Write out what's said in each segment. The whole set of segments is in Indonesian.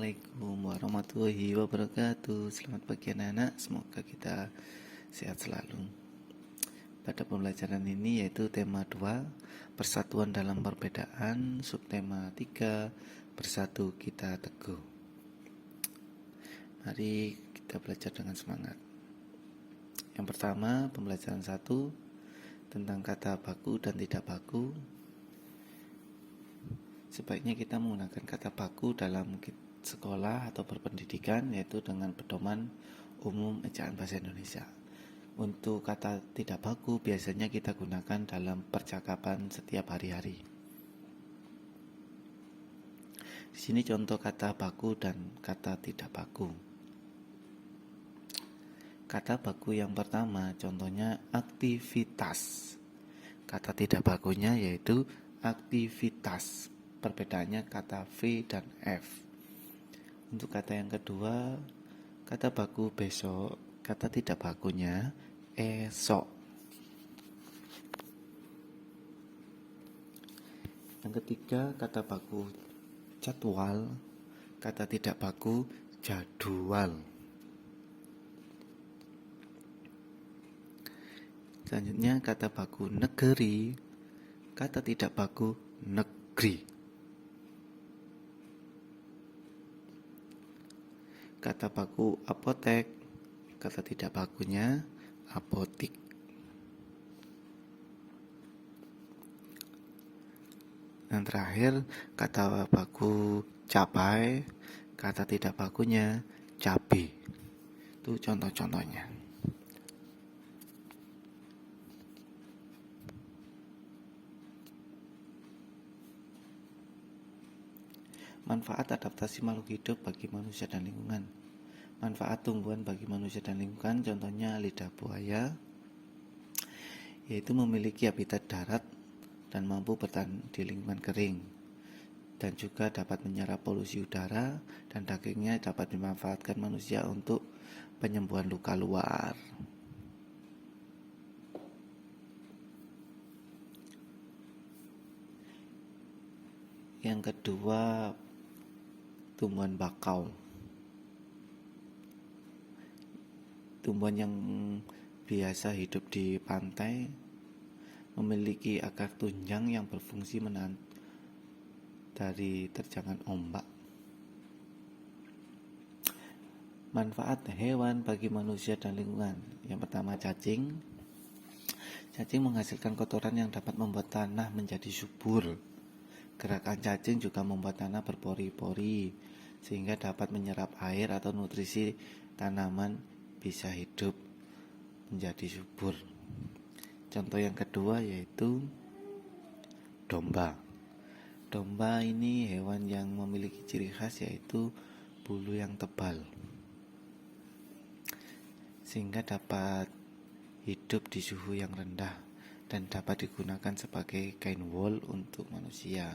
Assalamualaikum warahmatullahi wabarakatuh. Selamat pagi anak-anak, semoga kita sehat selalu. Pada pembelajaran ini yaitu tema 2, persatuan dalam perbedaan, subtema 3, bersatu kita teguh. Mari kita belajar dengan semangat. Yang pertama, pembelajaran 1 tentang kata baku dan tidak baku. Sebaiknya kita menggunakan kata baku dalam sekolah atau berpendidikan, yaitu dengan pedoman umum ejaan bahasa Indonesia. Untuk kata tidak baku biasanya kita gunakan dalam percakapan setiap hari-hari. Di sini contoh kata baku dan kata tidak baku. Kata baku yang pertama contohnya aktivitas. Kata tidak bakunya yaitu aktivitas. Perbedaannya kata V dan F. Untuk kata yang kedua, kata baku besok, kata tidak bakunya esok. Yang ketiga, kata baku jadwal, kata tidak baku jadwal. Selanjutnya, kata baku negeri, kata tidak baku negeri. Kata baku apotek, kata tidak bakunya apotik. Dan terakhir, kata baku capai, kata tidak bakunya cabai. Itu contoh-contohnya. Manfaat adaptasi makhluk hidup bagi manusia dan lingkungan. Manfaat tumbuhan bagi manusia dan lingkungan contohnya lidah buaya, yaitu memiliki habitat darat dan mampu bertahan di lingkungan kering, dan juga dapat menyerap polusi udara, dan dagingnya dapat dimanfaatkan manusia untuk penyembuhan luka luar. Yang kedua, tumbuhan bakau. Tumbuhan yang biasa hidup di pantai memiliki akar tunjang yang berfungsi menahan dari terjangan ombak. Manfaat hewan bagi manusia dan lingkungan. Yang pertama, cacing. Cacing menghasilkan kotoran yang dapat membuat tanah menjadi subur. Gerakan cacing juga membuat tanah berpori-pori, sehingga dapat menyerap air atau nutrisi tanaman bisa hidup menjadi subur. Contoh yang kedua yaitu domba. Domba ini hewan yang memiliki ciri khas yaitu bulu yang tebal, sehingga dapat hidup di suhu yang rendah dan dapat digunakan sebagai kain wol untuk manusia.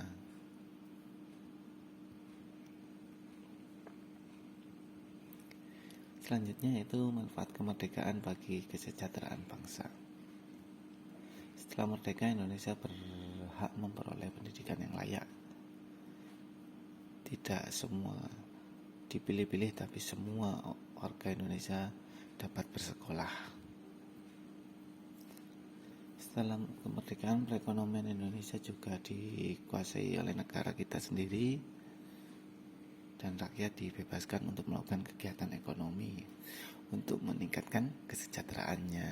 Selanjutnya yaitu manfaat kemerdekaan bagi kesejahteraan bangsa. Setelah merdeka, Indonesia berhak memperoleh pendidikan yang layak. Tidak semua dipilih-pilih, tapi semua warga Indonesia dapat bersekolah. Setelah kemerdekaan, perekonomian Indonesia juga dikuasai oleh negara kita sendiri, dan rakyat dibebaskan untuk melakukan kegiatan ekonomi untuk meningkatkan kesejahteraannya.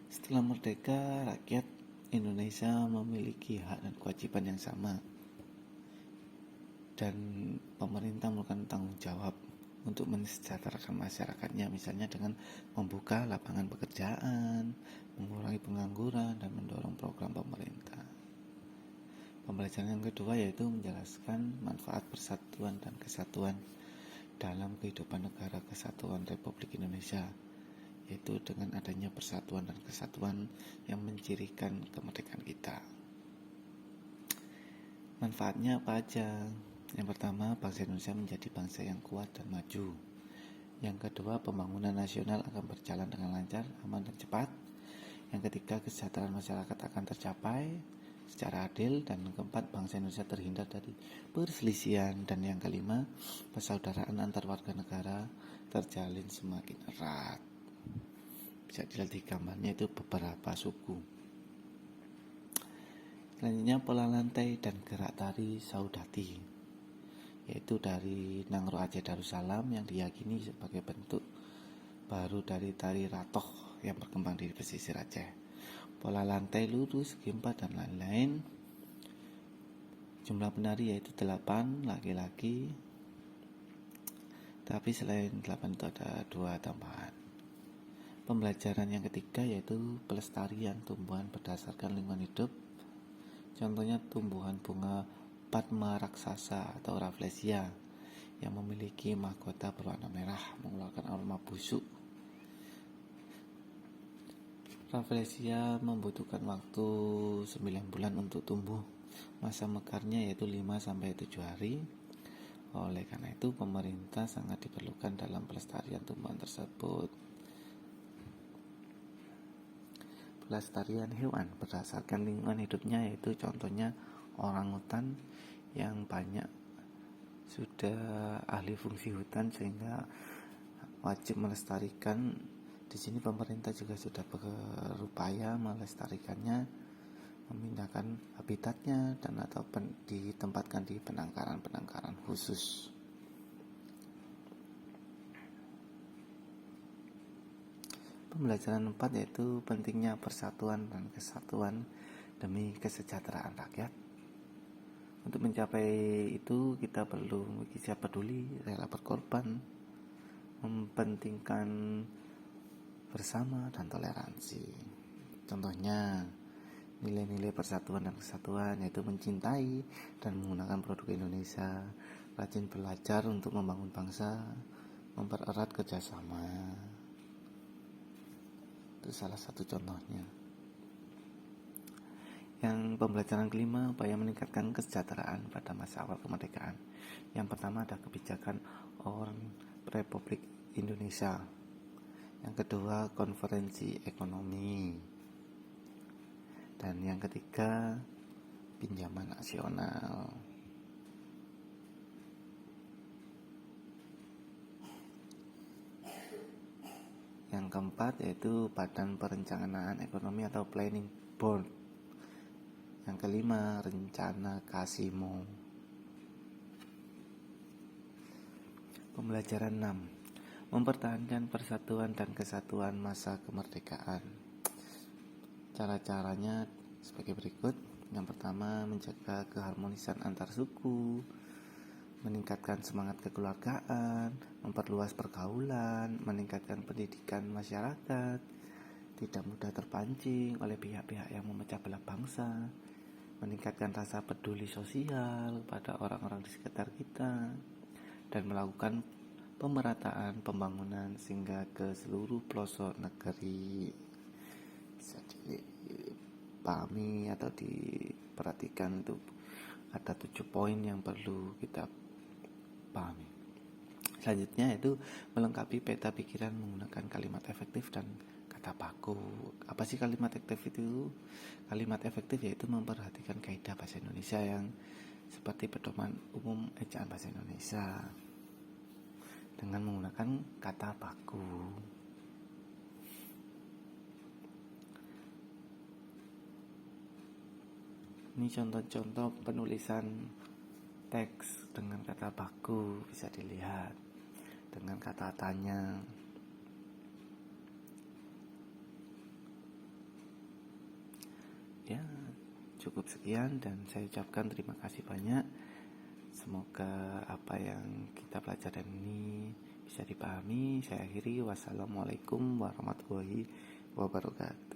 Setelah merdeka, rakyat Indonesia memiliki hak dan kewajiban yang sama, dan pemerintah melakukan tanggung jawab untuk mensejahterakan masyarakatnya, misalnya dengan membuka lapangan pekerjaan, mengurangi pengangguran, dan mendorong program pemerintah. Pembelajaran yang kedua yaitu menjelaskan manfaat persatuan dan kesatuan dalam kehidupan negara kesatuan Republik Indonesia, yaitu dengan adanya persatuan dan kesatuan yang mencirikan kemerdekaan kita. Manfaatnya apa aja? Yang pertama, bangsa Indonesia menjadi bangsa yang kuat dan maju. Yang kedua, pembangunan nasional akan berjalan dengan lancar, aman dan cepat. Yang ketiga, kesejahteraan masyarakat akan tercapai. secara adil, dan keempat, bangsa Indonesia terhindar dari perselisihan, dan yang kelima, persaudaraan antar warga negara terjalin semakin erat. Bisa dilihat di gambarnya itu beberapa suku. Selanjutnya pola lantai dan gerak tari Saudati, yaitu dari Nangro Aceh Darussalam yang diyakini sebagai bentuk baru dari tari Ratoh yang berkembang di pesisir Aceh. Pola lantai lurus, segi 4, dan lain-lain. Jumlah penari yaitu 8 laki-laki, tapi selain 8 itu ada 2 tambahan. Pembelajaran yang ketiga yaitu pelestarian tumbuhan berdasarkan lingkungan hidup. Contohnya tumbuhan bunga Padma raksasa atau Rafflesia yang memiliki mahkota berwarna merah mengeluarkan aroma busuk. Rafflesia membutuhkan waktu 9 bulan untuk tumbuh. Masa mekarnya yaitu 5-7 hari. Oleh karena itu, pemerintah sangat diperlukan dalam pelestarian tumbuhan tersebut. Pelestarian hewan berdasarkan lingkungan hidupnya yaitu contohnya orangutan yang banyak sudah ahli fungsi hutan sehingga wajib melestarikan. Di sini pemerintah juga sudah berupaya melestarikannya, memindahkan habitatnya dan atau ditempatkan di penangkaran khusus. Pembelajaran 4 yaitu pentingnya persatuan dan kesatuan demi kesejahteraan rakyat. Untuk mencapai itu kita perlu siap peduli, rela berkorban, mempentingkan bersama dan toleransi. Contohnya nilai-nilai persatuan dan kesatuan yaitu mencintai dan menggunakan produk Indonesia, rajin belajar untuk membangun bangsa, mempererat kerjasama. Itu salah satu contohnya. Yang pembelajaran kelima, upaya meningkatkan kesejahteraan pada masa awal kemerdekaan. Yang pertama ada kebijakan Republik Indonesia. Yang kedua, konferensi ekonomi. Dan yang ketiga, pinjaman nasional. Yang keempat yaitu Badan Perencanaan Ekonomi atau Planning Board. Yang kelima, rencana Kasimo. Pembelajaran 6, mempertahankan persatuan dan kesatuan masa kemerdekaan. Cara-caranya sebagai berikut. Yang pertama, menjaga keharmonisan antar suku, meningkatkan semangat kekeluargaan, memperluas pergaulan, meningkatkan pendidikan masyarakat, tidak mudah terpancing oleh pihak-pihak yang memecah belah bangsa, meningkatkan rasa peduli sosial pada orang-orang di sekitar kita, dan melakukan pemerataan pembangunan sehingga ke seluruh pelosok negeri. Bisa dipahami atau diperhatikan, itu ada 7 poin yang perlu kita pahami. Selanjutnya itu melengkapi peta pikiran menggunakan kalimat efektif dan kata baku. Apa sih kalimat efektif itu? Kalimat efektif yaitu memperhatikan kaidah bahasa Indonesia yang seperti pedoman umum ejaan bahasa Indonesia dengan menggunakan kata baku. Ini contoh-contoh penulisan teks dengan kata baku, bisa dilihat dengan kata tanya. Ya, cukup sekian dan saya ucapkan terima kasih banyak. Semoga apa yang kita pelajari ini bisa dipahami. Saya akhiri. Wassalamualaikum warahmatullahi wabarakatuh.